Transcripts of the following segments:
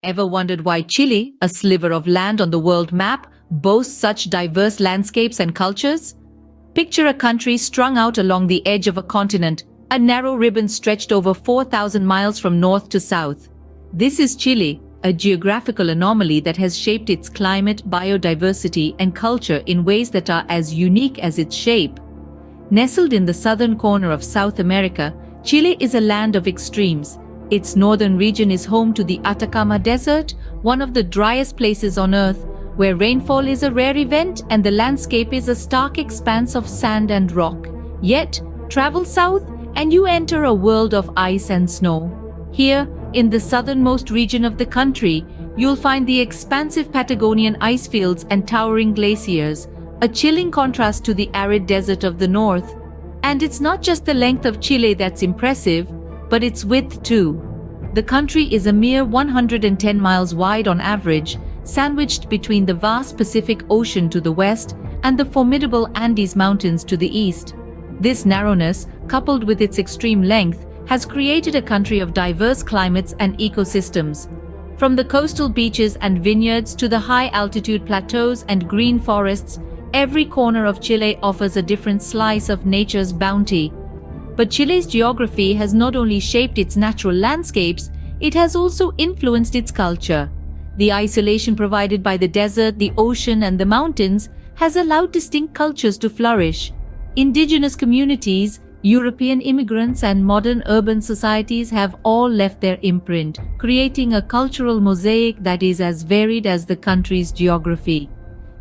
Ever wondered why Chile, a sliver of land on the world map, boasts such diverse landscapes and cultures? Picture a country strung out along the edge of a continent, a narrow ribbon stretched over 4,000 miles from north to south. This is Chile, a geographical anomaly that has shaped its climate, biodiversity, and culture in ways that are as unique as its shape. Nestled in the southern corner of South America, Chile is a land of extremes. Its northern region is home to the Atacama Desert, one of the driest places on Earth, where rainfall is a rare event and the landscape is a stark expanse of sand and rock. Yet, travel south and you enter a world of ice and snow. Here, in the southernmost region of the country, you'll find the expansive Patagonian ice fields and towering glaciers, a chilling contrast to the arid desert of the north. And it's not just the length of Chile that's impressive, but its width too. The country is a mere 110 miles wide on average, sandwiched between the vast Pacific Ocean to the west and the formidable Andes Mountains to the east. This narrowness, coupled with its extreme length, has created a country of diverse climates and ecosystems. From the coastal beaches and vineyards to the high-altitude plateaus and green forests, every corner of Chile offers a different slice of nature's bounty. But Chile's geography has not only shaped its natural landscapes, it has also influenced its culture. The isolation provided by the desert, the ocean, and the mountains has allowed distinct cultures to flourish. Indigenous communities, European immigrants, and modern urban societies have all left their imprint, creating a cultural mosaic that is as varied as the country's geography.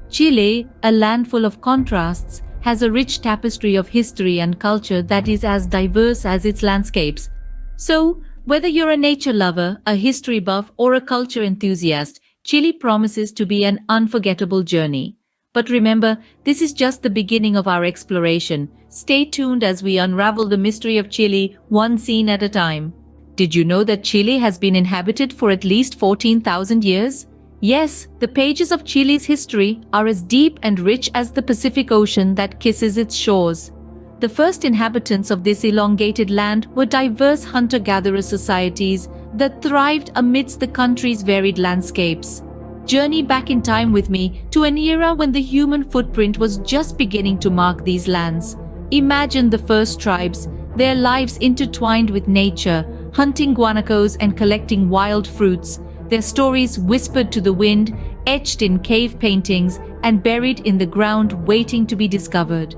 Chile, a land full of contrasts, has a rich tapestry of history and culture that is as diverse as its landscapes. So, whether you're a nature lover, a history buff, or a culture enthusiast, Chile promises to be an unforgettable journey. But remember, this is just the beginning of our exploration. Stay tuned as we unravel the mystery of Chile, one scene at a time. Did you know that Chile has been inhabited for at least 14,000 years? Yes, the pages of Chile's history are as deep and rich as the Pacific Ocean that kisses its shores. The first inhabitants of this elongated land were diverse hunter-gatherer societies that thrived amidst the country's varied landscapes. Journey back in time with me to an era when the human footprint was just beginning to mark these lands. Imagine the first tribes, their lives intertwined with nature, hunting guanacos and collecting wild fruits, their stories whispered to the wind, etched in cave paintings, and buried in the ground waiting to be discovered.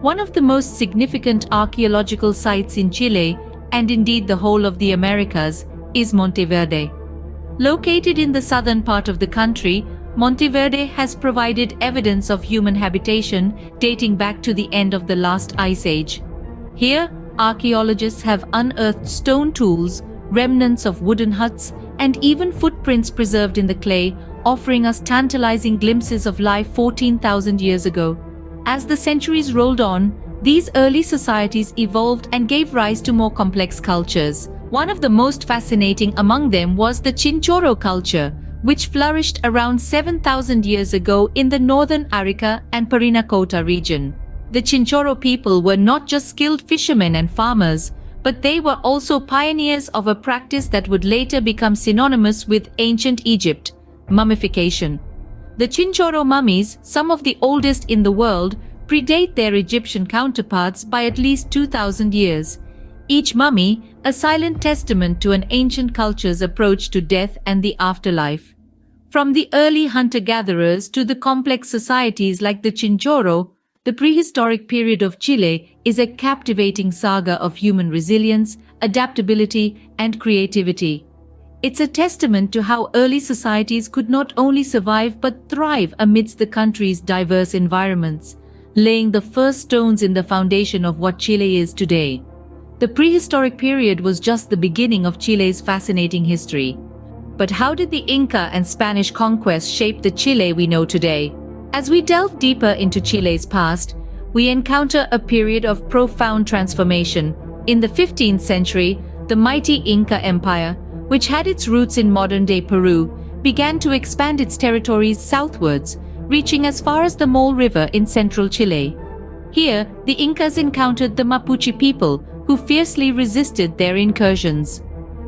One of the most significant archaeological sites in Chile, and indeed the whole of the Americas, is Monteverde. Located in the southern part of the country, Monteverde has provided evidence of human habitation dating back to the end of the last ice age. Here, archaeologists have unearthed stone tools, remnants of wooden huts, and even footprints preserved in the clay, offering us tantalizing glimpses of life 14,000 years ago. As the centuries rolled on, these early societies evolved and gave rise to more complex cultures. One of the most fascinating among them was the Chinchorro culture, which flourished around 7,000 years ago in the northern Arica and Parinacota region. The Chinchorro people were not just skilled fishermen and farmers, but they were also pioneers of a practice that would later become synonymous with ancient Egypt: mummification. The Chinchorro mummies, some of the oldest in the world, predate their Egyptian counterparts by at least 2,000 years. Each mummy, a silent testament to an ancient culture's approach to death and the afterlife. From the early hunter-gatherers to the complex societies like the Chinchorro, the prehistoric period of Chile is a captivating saga of human resilience, adaptability, and creativity. It's a testament to how early societies could not only survive but thrive amidst the country's diverse environments, laying the first stones in the foundation of what Chile is today. The prehistoric period was just the beginning of Chile's fascinating history. But how did the Inca and Spanish conquest shape the Chile we know today? As we delve deeper into Chile's past, we encounter a period of profound transformation. In the 15th century, the mighty Inca Empire, which had its roots in modern-day Peru, began to expand its territories southwards, reaching as far as the Mole River in central Chile. Here, the Incas encountered the Mapuche people, who fiercely resisted their incursions.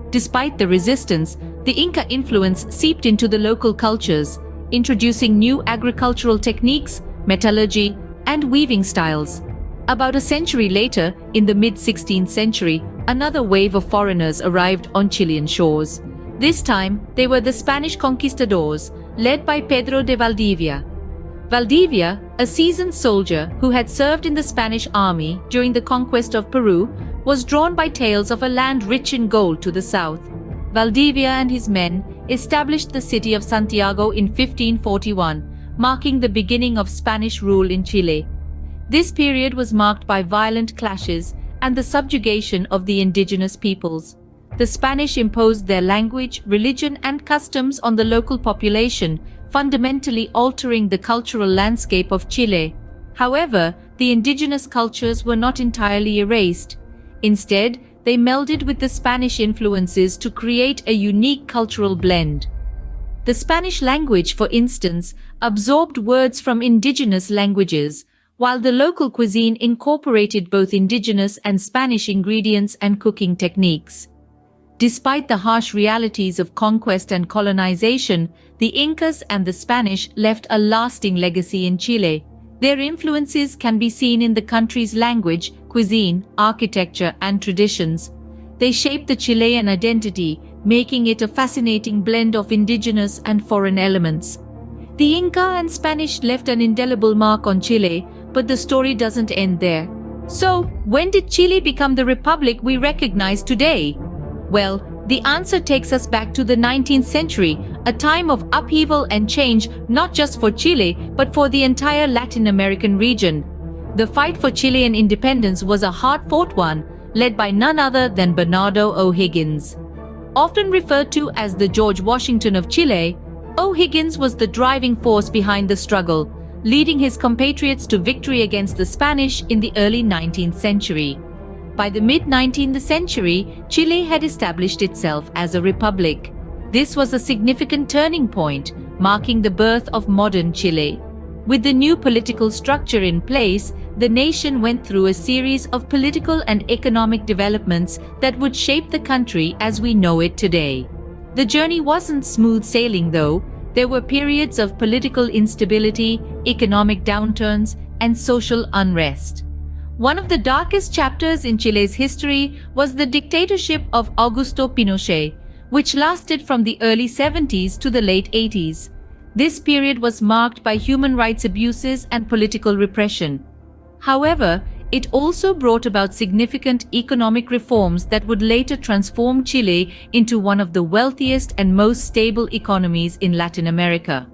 Despite the resistance, the Inca influence seeped into the local cultures, introducing new agricultural techniques, metallurgy, and weaving styles. About a century later, in the mid-16th century, another wave of foreigners arrived on Chilean shores. This time, they were the Spanish conquistadors, led by Pedro de Valdivia. Valdivia, a seasoned soldier who had served in the Spanish army during the conquest of Peru, was drawn by tales of a land rich in gold to the south. Valdivia and his men established the city of Santiago in 1541, marking the beginning of Spanish rule in Chile. This period was marked by violent clashes and the subjugation of the indigenous peoples. The Spanish imposed their language, religion, and customs on the local population, fundamentally altering the cultural landscape of Chile. However, the indigenous cultures were not entirely erased. Instead, they melded with the Spanish influences to create a unique cultural blend. The Spanish language, for instance, absorbed words from indigenous languages, while the local cuisine incorporated both indigenous and Spanish ingredients and cooking techniques. Despite the harsh realities of conquest and colonization, the Incas and the Spanish left a lasting legacy in Chile. Their influences can be seen in the country's language, cuisine, architecture, and traditions. They shaped the Chilean identity, making it a fascinating blend of indigenous and foreign elements. The Inca and Spanish left an indelible mark on Chile, but the story doesn't end there. So, when did Chile become the republic we recognize today? Well, the answer takes us back to the 19th century, a time of upheaval and change not just for Chile, but for the entire Latin American region. The fight for Chilean independence was a hard-fought one, led by none other than Bernardo O'Higgins. Often referred to as the George Washington of Chile, O'Higgins was the driving force behind the struggle, leading his compatriots to victory against the Spanish in the early 19th century. By the mid-19th century, Chile had established itself as a republic. This was a significant turning point, marking the birth of modern Chile. With the new political structure in place, the nation went through a series of political and economic developments that would shape the country as we know it today. The journey wasn't smooth sailing though. There were periods of political instability, economic downturns, and social unrest. One of the darkest chapters in Chile's history was the dictatorship of Augusto Pinochet, which lasted from the early 70s to the late 80s. This period was marked by human rights abuses and political repression. However, it also brought about significant economic reforms that would later transform Chile into one of the wealthiest and most stable economies in Latin America.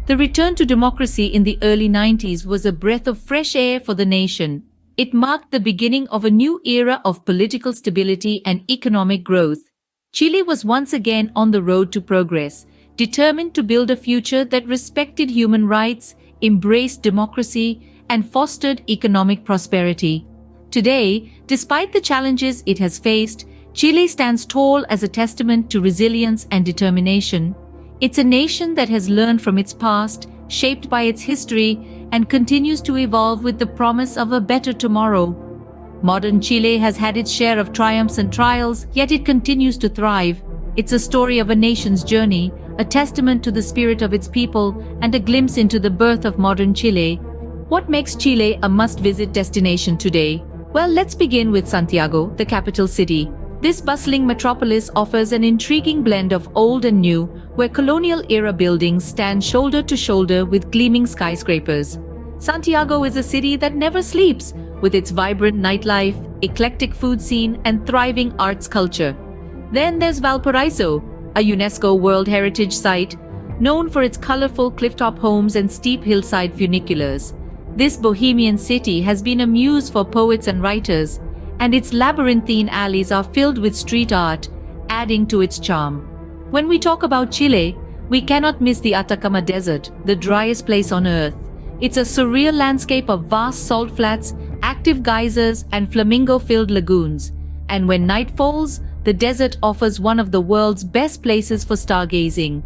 The return to democracy in the early 90s was a breath of fresh air for the nation. It marked the beginning of a new era of political stability and economic growth. Chile was once again on the road to progress, determined to build a future that respected human rights, embraced democracy, and fostered economic prosperity. Today, despite the challenges it has faced, Chile stands tall as a testament to resilience and determination. It's a nation that has learned from its past, shaped by its history, and continues to evolve with the promise of a better tomorrow. Modern Chile has had its share of triumphs and trials, yet it continues to thrive. It's a story of a nation's journey, a testament to the spirit of its people, and a glimpse into the birth of modern Chile. What makes Chile a must-visit destination today? Well, let's begin with Santiago, the capital city. This bustling metropolis offers an intriguing blend of old and new, where colonial-era buildings stand shoulder to shoulder with gleaming skyscrapers. Santiago is a city that never sleeps, with its vibrant nightlife, eclectic food scene, and thriving arts culture. Then there's Valparaiso, a UNESCO World Heritage Site, known for its colorful clifftop homes and steep hillside funiculars. This bohemian city has been a muse for poets and writers, and its labyrinthine alleys are filled with street art, adding to its charm. When we talk about Chile, we cannot miss the Atacama Desert, the driest place on Earth. It's a surreal landscape of vast salt flats, active geysers, and flamingo-filled lagoons. And when night falls, the desert offers one of the world's best places for stargazing.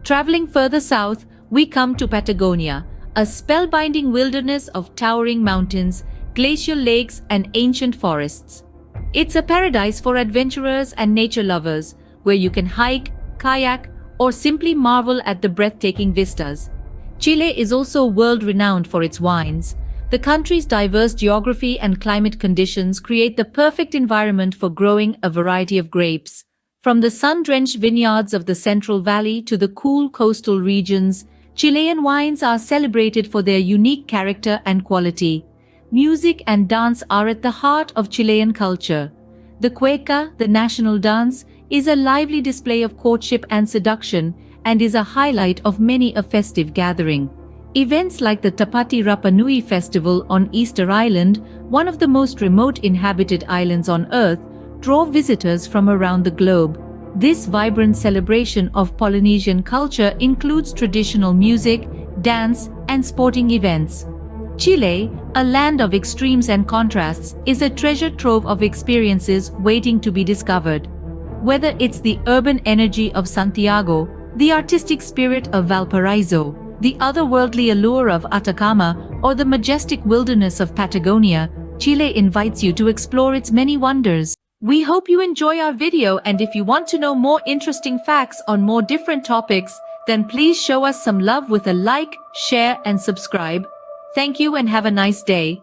Traveling further south, we come to Patagonia, a spellbinding wilderness of towering mountains, glacial lakes, and ancient forests. It's a paradise for adventurers and nature lovers, where you can hike, kayak, or simply marvel at the breathtaking vistas. Chile is also world-renowned for its wines. The country's diverse geography and climate conditions create the perfect environment for growing a variety of grapes. From the sun-drenched vineyards of the Central Valley to the cool coastal regions, Chilean wines are celebrated for their unique character and quality. Music and dance are at the heart of Chilean culture. The cueca, the national dance, is a lively display of courtship and seduction and is a highlight of many a festive gathering. Events like the Tapati Rapa Nui Festival on Easter Island, one of the most remote inhabited islands on Earth, draw visitors from around the globe. This vibrant celebration of Polynesian culture includes traditional music, dance, and sporting events. Chile, a land of extremes and contrasts, is a treasure trove of experiences waiting to be discovered. Whether it's the urban energy of Santiago, the artistic spirit of Valparaiso, the otherworldly allure of Atacama, or the majestic wilderness of Patagonia, Chile invites you to explore its many wonders. We hope you enjoy our video, and if you want to know more interesting facts on more different topics, then please show us some love with a like, share and subscribe. Thank you and have a nice day.